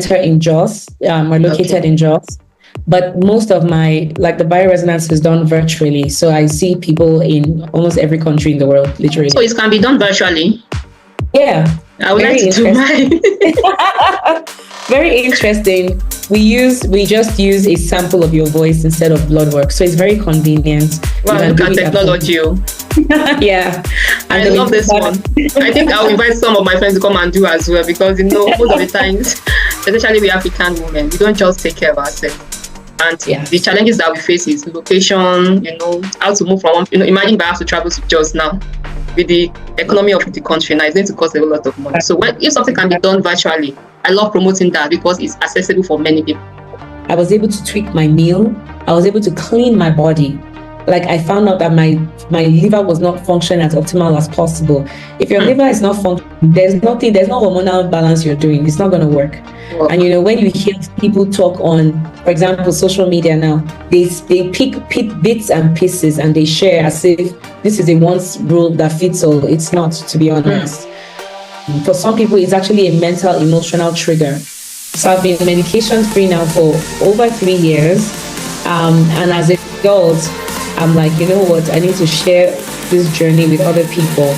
center in Jos. We're located in Jos. But most of my, like the bioresonance is done virtually. So I see people in almost every country in the world, literally. So it can be done virtually? Yeah. I would like to do mine. Very interesting. We just use a sample of your voice instead of blood work. So it's very convenient. Wow, look at technology. Yeah. I love this one. I think I'll invite some of my friends to come and do as well, because most of the times, especially we African women, we don't just take care of ourselves. And the challenges that we face is location, how to move from one, imagine if I have to travel to Jos now. With the economy of the country now, it's going to cost a lot of money. So if something can be done virtually, I love promoting that because it's accessible for many people. I was able to tweak my meal. I was able to clean my body. Like I found out that my liver was not functioning as optimal as possible. If your liver is not functioning, there's no hormonal balance you're doing. It's not going to work. Well, and when you hear people talk on, for example, social media now, they pick bits and pieces and they share as if this is a once rule that fits all. It's not, to be honest. For some people, it's actually a mental, emotional trigger. So I've been medication free now for over 3 years. And as a result, I'm like, you know what? I need to share this journey with other people.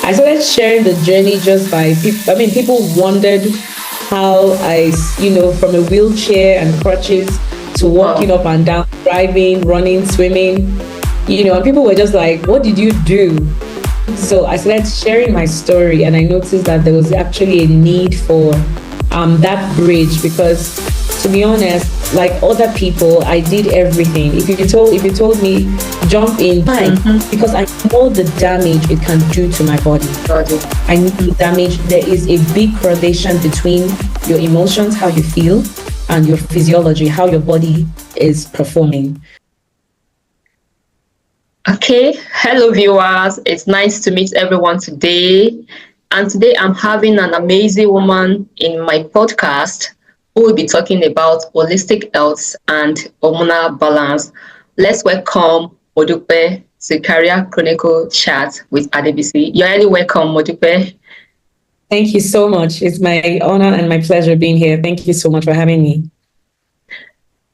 I started sharing the journey just by people wondered how I, from a wheelchair and crutches to walking up and down, driving, running, swimming, and people were just like, what did you do? So I started sharing my story, and I noticed that there was actually a need for that bridge, because to be honest, like other people, I did everything. If you told me jump in, fine, because I know the damage it can do to my body. I know the damage. There is a big correlation between your emotions, how you feel, and your physiology, how your body is performing. Okay, hello viewers. It's nice to meet everyone today. And today I'm having an amazing woman in my podcast who will be talking about holistic health and hormonal balance. Let's welcome Modupe to Career Chronicle Chat with Aiyegbusi. You're really welcome, Modupe. Thank you so much. It's my honor and my pleasure being here. Thank you so much for having me.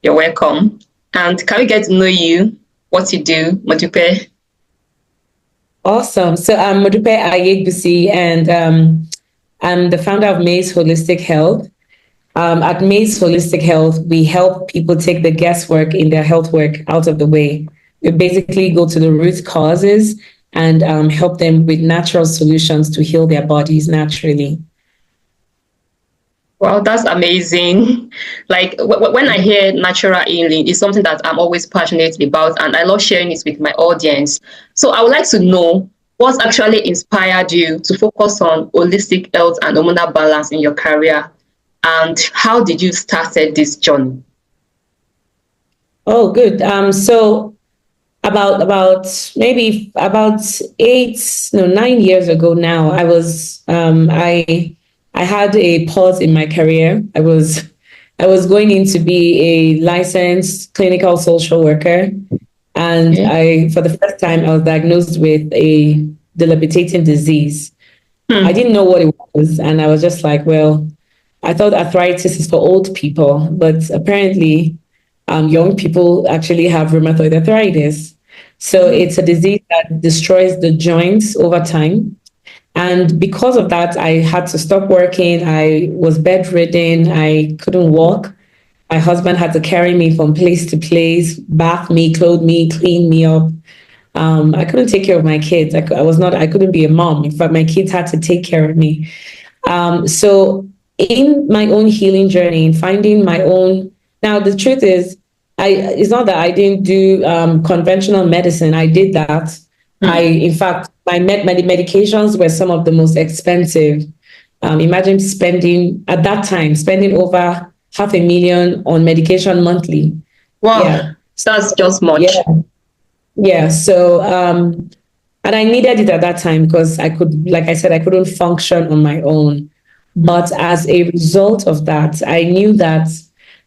You're welcome. And can we get to know you, what you do, Modupe? Awesome. So I'm Modupe Aiyegbusi, and I'm the founder of Maize Holistic Health. At Maize Holistic Health, we help people take the guesswork in their health work out of the way. We basically go to the root causes and help them with natural solutions to heal their bodies naturally. Wow, that's amazing. Like when I hear natural healing, it's something that I'm always passionate about, and I love sharing it with my audience. So I would like to know what actually inspired you to focus on holistic health and hormonal balance in your career, and how did you start this journey? Oh, good. So about 9 years ago now, I was I had a pause in my career. I was going in to be a licensed clinical social worker, and for the first time I was diagnosed with a debilitating disease. I didn't know what it was, and I was just like, well, I thought arthritis is for old people, but apparently young people actually have rheumatoid arthritis. So it's a disease that destroys the joints over time. And because of that, I had to stop working. I was bedridden. I couldn't walk. My husband had to carry me from place to place, bath me, clothe me, clean me up. I couldn't take care of my kids. I couldn't be a mom. In fact, my kids had to take care of me. So in my own healing journey, in finding my own, now the truth is, it's not that I didn't do conventional medicine. I did that. In fact, my medications were some of the most expensive. Imagine spending over $500,000 on medication monthly. Wow, that's just much. Yeah. So, and I needed it at that time because I couldn't function on my own. But as a result of that, I knew that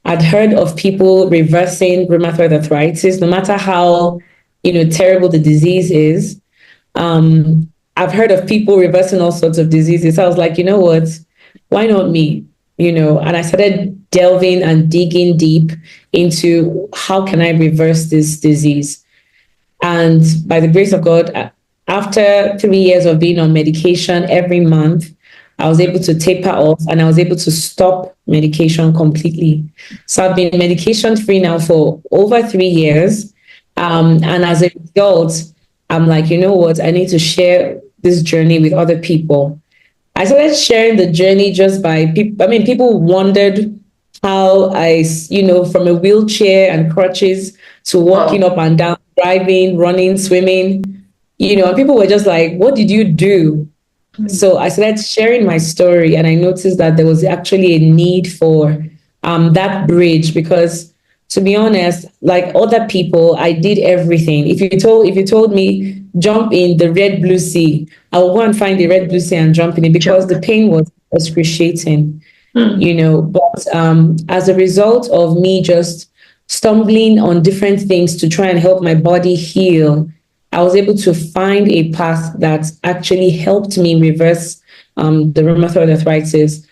I'd heard of people reversing rheumatoid arthritis, no matter how terrible the disease is. I've heard of people reversing all sorts of diseases. I was like, you know what? Why not me? and I started delving and digging deep into how can I reverse this disease. And by the grace of God, after 3 years of being on medication every month, I was able to taper off and I was able to stop medication completely. So I've been medication free now for over 3 years. And as a result, I'm like, you know what? I need to share this journey with other people. I started sharing the journey just by people. I mean, people wondered how from a wheelchair and crutches to walking up and down, driving, running, swimming, and people were just like, what did you do? So I started sharing my story, and I noticed that there was actually a need for that bridge because, to be honest, like other people, I did everything. If you told me jump in the red blue sea, I will go and find the red blue sea and jump in it because the pain was excruciating. But as a result of me just stumbling on different things to try and help my body heal, I was able to find a path that actually helped me reverse the rheumatoid arthritis.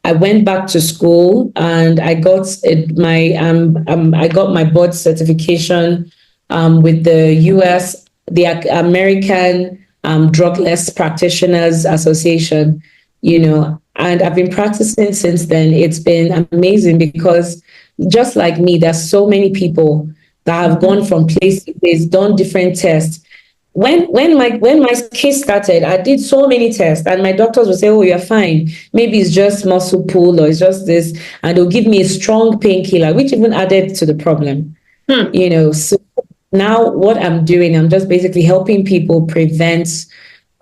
I went back to school and I got my board certification with the US, the American Drugless Practitioners Association, and I've been practicing since then. It's been amazing because just like me, there's so many people that have gone from place to place, done different tests. When my case started, I did so many tests, and my doctors would say, "Oh, you're fine. Maybe it's just muscle pull, or it's just this," and they'll give me a strong painkiller, which even added to the problem. So now what I'm doing, I'm just basically helping people prevent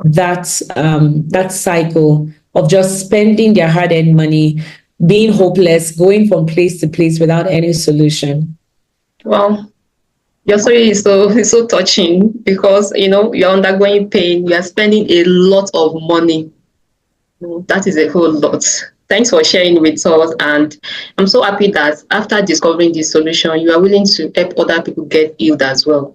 that cycle of just spending their hard-earned money, being hopeless, going from place to place without any solution. Well, your story is so touching because you're undergoing pain, you are spending a lot of money. That is a whole lot. Thanks for sharing with us, and I'm so happy that after discovering this solution, you are willing to help other people get healed as well,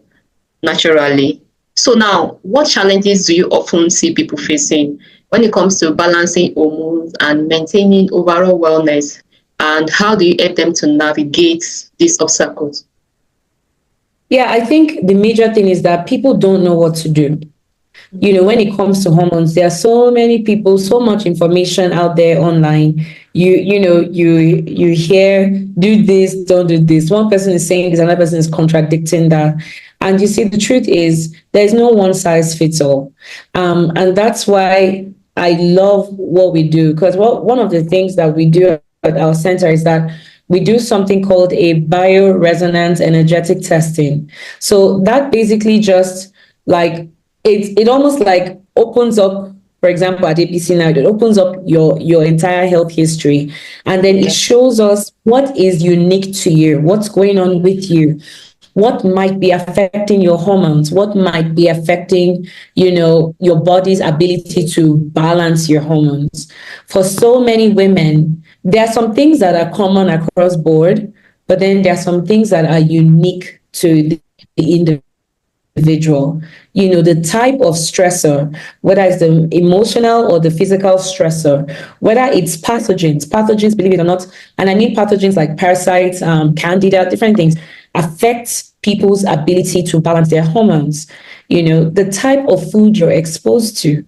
naturally. So now, what challenges do you often see people facing when it comes to balancing hormones and maintaining overall wellness, and how do you help them to navigate these obstacles? Yeah, I think the major thing is that people don't know what to do. When it comes to hormones, there are so many people, so much information out there online. You hear, do this, don't do this. One person is saying this, another person is contradicting that. And you see, the truth is there's no one size fits all. And that's why I love what we do, because one of the things that we do at our center is that we do something called a bioresonance energetic testing. So that basically just like it almost like opens up, for example, at ABC now, it opens up your entire health history, and then it shows us what is unique to you, what's going on with you, what might be affecting your hormones, what might be affecting, your body's ability to balance your hormones. For so many women, there are some things that are common across board, but then there are some things that are unique to the individual. The type of stressor, whether it's the emotional or the physical stressor, whether it's pathogens, believe it or not, and I mean pathogens like parasites, candida, different things, affects people's ability to balance their hormones. The type of food you're exposed to,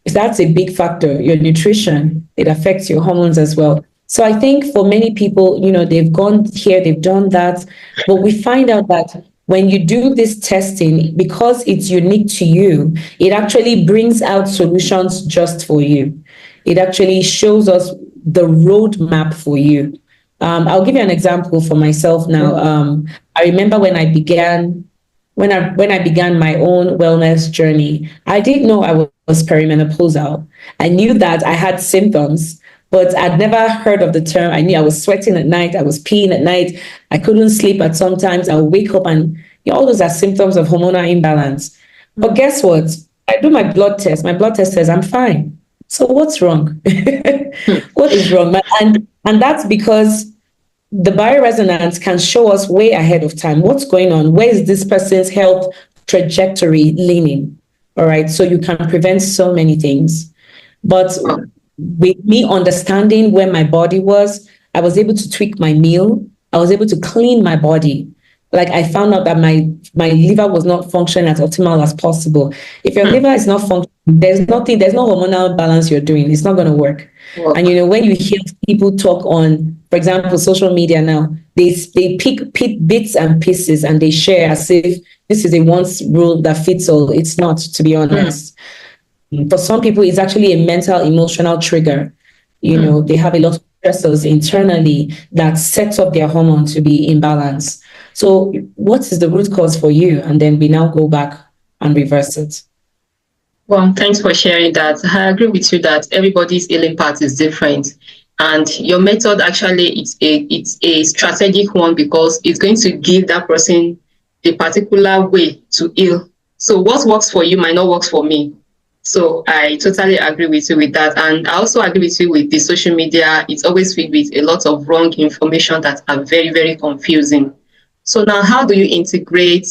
that's a big factor. Your nutrition, it affects your hormones as well. So I think for many people, they've gone here, they've done that, but we find out that when you do this testing, because it's unique to you, it actually brings out solutions just for you. It actually shows us the roadmap for you. I'll give you an example for myself now. I remember when I began my own wellness journey, I didn't know I was perimenopausal. I knew that I had symptoms, but I'd never heard of the term. I knew I was sweating at night, I was peeing at night, I couldn't sleep at sometimes, I would wake up and all those are symptoms of hormonal imbalance. But guess what? I do my blood test. My blood test says I'm fine. So what's wrong? What is wrong? And that's because the bioresonance can show us way ahead of time what's going on. Where is this person's health trajectory leaning? All right. So you can prevent so many things. But with me understanding where my body was, I was able to tweak my meal. I was able to clean my body. Like I found out that my liver was not functioning as optimal as possible. If your liver is not functioning, there's no hormonal balance you're doing. It's not going to work. And when you hear people talk on, for example, social media now, they pick bits and pieces and they share as if this is a once rule that fits all. It's not, to be honest. For some people, it's actually a mental, emotional trigger. They have a lot of stressors internally that sets up their hormone to be imbalanced. So what is the root cause for you? And then we now go back and reverse it. Well, thanks for sharing that. I agree with you that everybody's healing path is different. And your method actually it's a strategic one because it's going to give that person a particular way to heal. So what works for you might not work for me. So I totally agree with you with that. And I also agree with you with the social media. It's always filled with a lot of wrong information that are very, very confusing. So now how do you integrate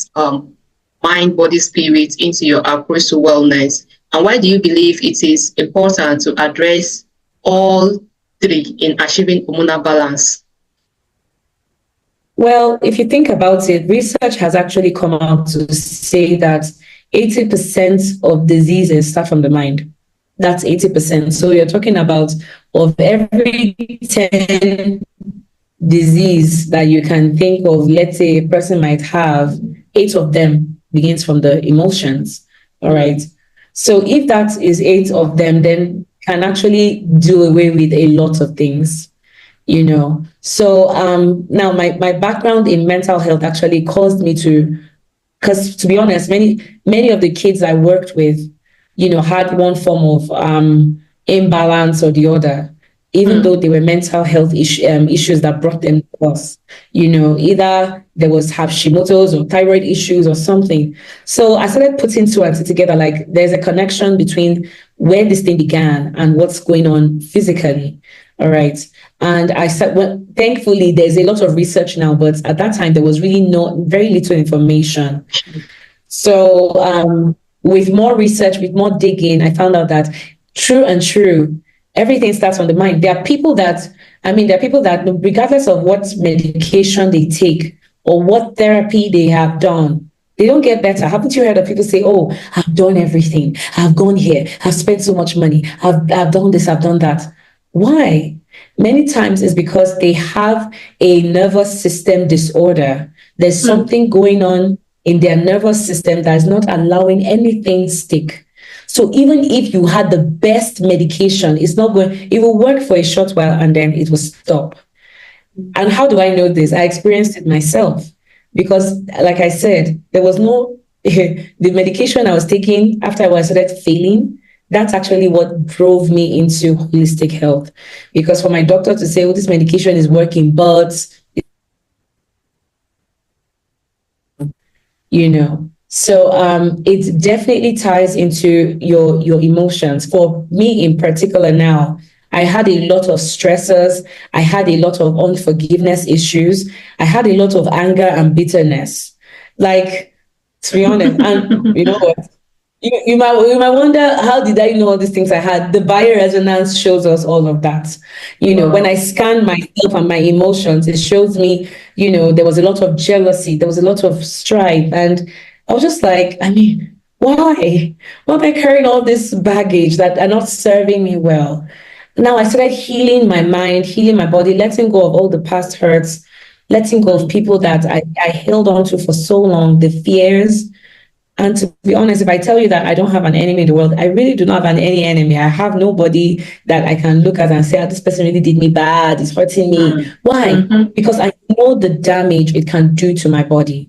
mind, body, spirit into your approach to wellness? And why do you believe it is important to address all three in achieving hormonal balance? Well, if you think about it, research has actually come out to say that 80% of diseases start from the mind. That's 80%. So you're talking about of every 10 disease that you can think of, let's say a person might have, 8 of them begins from the emotions. All right. So if that is 8 of them, then can actually do away with a lot of things. So now my background in mental health actually caused me to, because to be honest, many of the kids I worked with, had one form of imbalance or the other, even though they were mental health issues that brought them to us. Either there was Hashimoto's or thyroid issues or something. So I started putting two and two together, like there's a connection between where this thing began and what's going on physically. All right. And I said, well, thankfully, there's a lot of research now, but at that time, there was really very little information. So with more research, with more digging, I found out that true, everything starts from the mind. There are people that, regardless of what medication they take or what therapy they have done, they don't get better. Haven't you heard of people say, oh, I've done everything. I've gone here. I've spent so much money. I've done this. I've done that. Why? Many times it's because they have a nervous system disorder. There's something going on in their nervous system that is not allowing anything stick. So even if you had the best medication, it will work for a short while and then it will stop. And how do I know this? I experienced it myself because, like I said, there was the medication I was taking after I started failing. That's actually what drove me into holistic health, because for my doctor to say, oh, this medication is working, but, so it definitely ties into your emotions. For me in particular now, I had a lot of stressors. I had a lot of unforgiveness issues. I had a lot of anger and bitterness. Like, to be honest, and you know what? You might wonder, how did I know all these things I had? The bioresonance shows us all of that. When I scan myself and my emotions, it shows me, there was a lot of jealousy, there was a lot of strife. And I was just like, why? Why am I carrying all this baggage that are not serving me well? Now I started healing my mind, healing my body, letting go of all the past hurts, letting go of people that I held on to for so long, the fears. And to be honest, if I tell you that I don't have an enemy in the world, I really do not have any enemy. I have nobody that I can look at and say, this person really did me bad, it's hurting me. Why? Because I know the damage it can do to my body.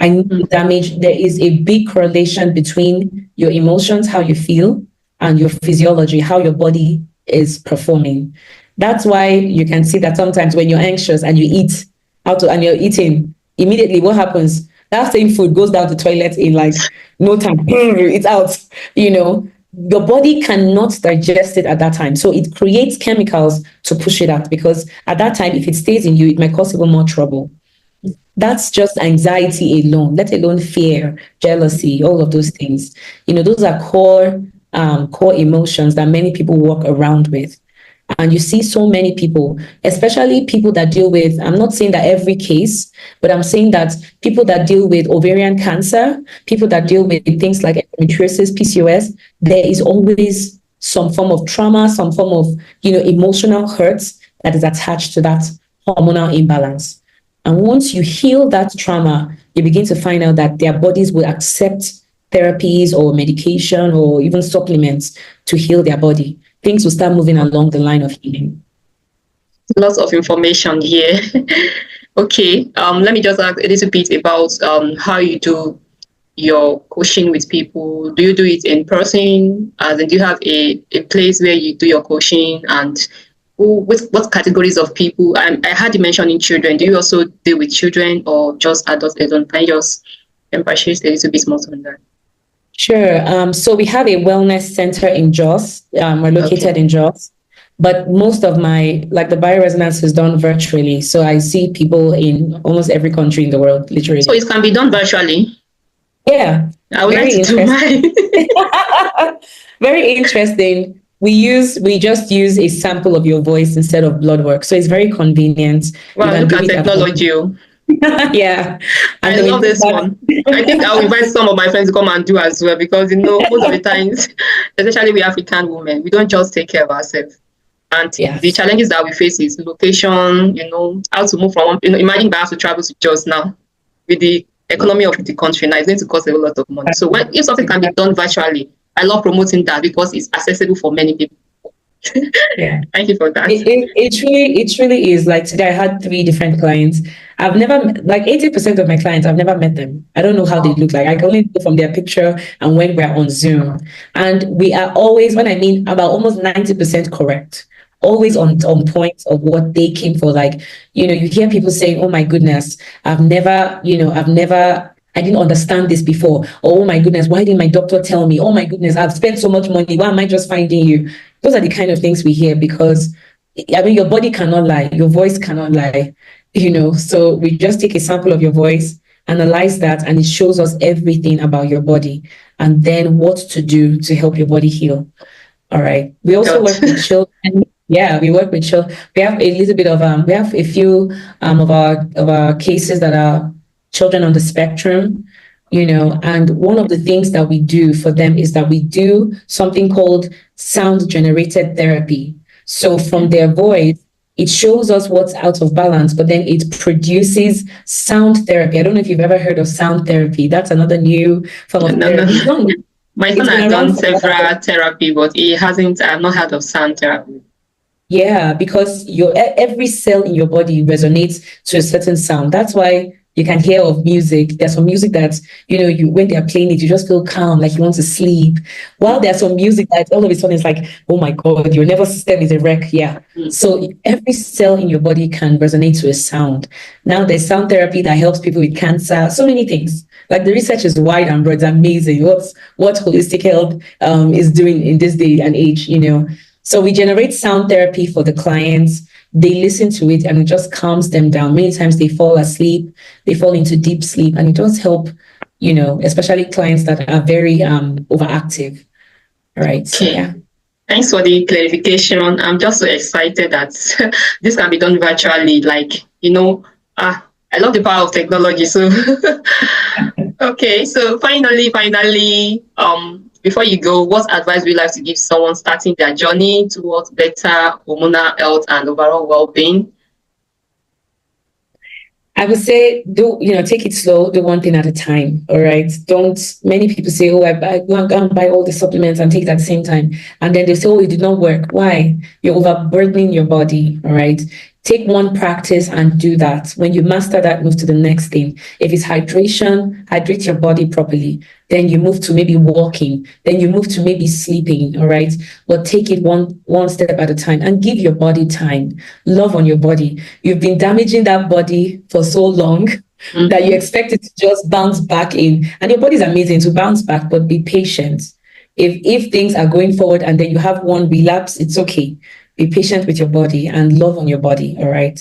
I know the damage. There is a big correlation between your emotions, how you feel, and your physiology, how your body is performing. That's why you can see that sometimes when you're anxious and you eat and you're eating, immediately what happens? That same food goes down the toilet in like no time. It's out, Your body cannot digest it at that time. So it creates chemicals to push it out, because at that time, if it stays in you, it might cause even more trouble. That's just anxiety alone, let alone fear, jealousy, all of those things. Those are core core emotions that many people walk around with. And you see so many people, especially people that deal with, I'm not saying that every case, but I'm saying that people that deal with ovarian cancer, people that deal with things like endometriosis, PCOS, there is always some form of trauma, some form of, emotional hurts that is attached to that hormonal imbalance. And once you heal that trauma, you begin to find out that their bodies will accept therapies or medication or even supplements to heal their body. Things will start moving along the line of healing. Lots of information here. Okay, let me just ask a little bit about how you do your coaching with people. Do you do it in person? Do you have a place where you do your coaching? And what categories of people? I had you mentioning children. Do you also deal with children or just adults alone? Can you just emphasize a little bit more on that? Sure. So we have a wellness center in Jos. We're located in Jos. But most of the bioresonance is done virtually. So I see people in almost every country in the world, literally. So it can be done virtually? Yeah. I would like to do mine. Very interesting. We just use a sample of your voice instead of blood work. So it's very convenient. Wow, look at technology. Yeah. I love this one. I think I'll invite some of my friends to come and do as well, because most of the times, especially we African women, we don't just take care of ourselves. And the challenges that we face is location, how to move from one, imagine if I have to travel to Jos now with the economy of the country now, it's going to cost a lot of money. So if something can be done virtually, I love promoting that because it's accessible for many people. Yeah. Thank you for that. It really is. Like today I had 3 different clients. I've never, 80% of my clients, I've never met them. I don't know how they look like. I can only know from their picture and when we're on Zoom. And we are always, about almost 90% correct. Always on point of what they came for. You hear people saying, oh my goodness, I didn't understand this before. Oh my goodness, why didn't my doctor tell me? Oh my goodness, I've spent so much money. Why am I just finding you? Those are the kind of things we hear because, your body cannot lie. Your voice cannot lie, So we just take a sample of your voice, analyze that, and it shows us everything about your body and then what to do to help your body heal. All right. We also work with children. Yeah, we work with children. We have a little bit of, we have a few of our cases that are children on the spectrum, and one of the things that we do for them is that we do something called sound generated therapy. So from their voice, it shows us what's out of balance, but then it produces sound therapy. I don't know if you've ever heard of sound therapy. That's another new form of therapy. No. My son has done several therapy, but he hasn't, I've not heard of sound therapy. Yeah, because every cell in your body resonates to a certain sound. That's why you can hear of music. There's some music that, when they're playing it, you just feel calm, like you want to sleep. While there's some music that all of a sudden it's like, oh my God, your nervous system is a wreck. Yeah. So every cell in your body can resonate to a sound. Now there's sound therapy that helps people with cancer, so many things. Like the research is wide and broad. It's amazing what holistic health is doing in this day and age, So we generate sound therapy for the clients. They listen to it and it just calms them down. Many times they fall asleep, they fall into deep sleep, and it does help, especially clients that are very overactive. All right. So yeah. Thanks for the clarification. I'm just so excited that this can be done virtually. I love the power of technology. So okay. So finally, before you go, what advice would you like to give someone starting their journey towards better hormonal health and overall well-being? I would say, take it slow, do one thing at a time, all right? Many people say, oh, I go and buy all the supplements and take it at the same time. And then they say, oh, it did not work. Why? You're overburdening your body, all right? Take one practice and do that. When you master that, move to the next thing. If it's hydration, hydrate your body properly. Then you move to maybe walking. Then you move to maybe sleeping, all right? But take it one step at a time and give your body time. Love on your body. You've been damaging that body for so long that you expect it to just bounce back in. And your body is amazing to bounce back, but be patient. If things are going forward and then you have one relapse, it's okay. Be patient with your body and love on your body, all right?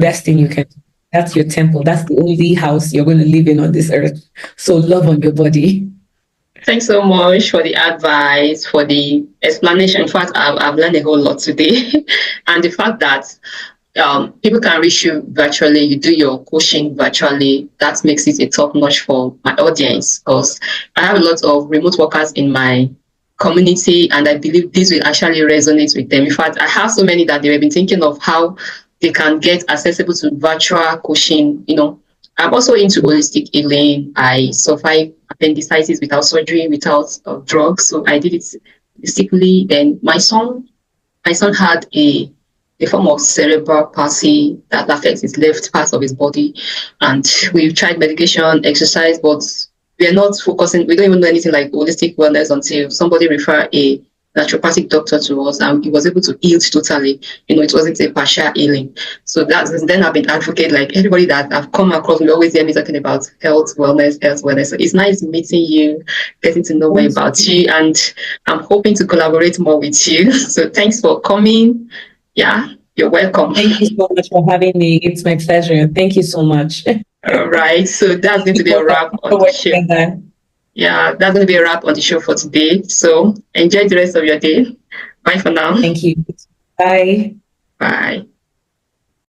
Best thing you can do. That's your temple. That's the only house you're going to live in on this earth. So love on your body. Thanks so much for the advice, for the explanation. In fact, I've learned a whole lot today. And the fact that people can reach you virtually, you do your coaching virtually, that makes it a top notch for my audience, because I have a lot of remote workers in my community, and I believe this will actually resonate with them. In fact, I have so many that they've been thinking of how they can get accessible to virtual coaching. I'm also into holistic healing. I survived appendicitis without surgery, without drugs. So I did it holistically. Then my son had a form of cerebral palsy that affects his left part of his body. And we've tried medication, exercise, but we're not focusing, we don't even know anything like holistic wellness until somebody referred a naturopathic doctor to us, and he was able to heal totally. It wasn't a partial healing. So then I've been advocate, like everybody that I've come across, we always hear me talking about health, wellness. So it's nice meeting you, getting to know more about you, and I'm hoping to collaborate more with you. So thanks for coming. Yeah, you're welcome. Thank you so much for having me. It's my pleasure. Thank you so much. All right. So that's going to be a wrap on the show. Yeah, that's going to be a wrap on the show for today. So enjoy the rest of your day. Bye for now. Thank you. Bye. Bye.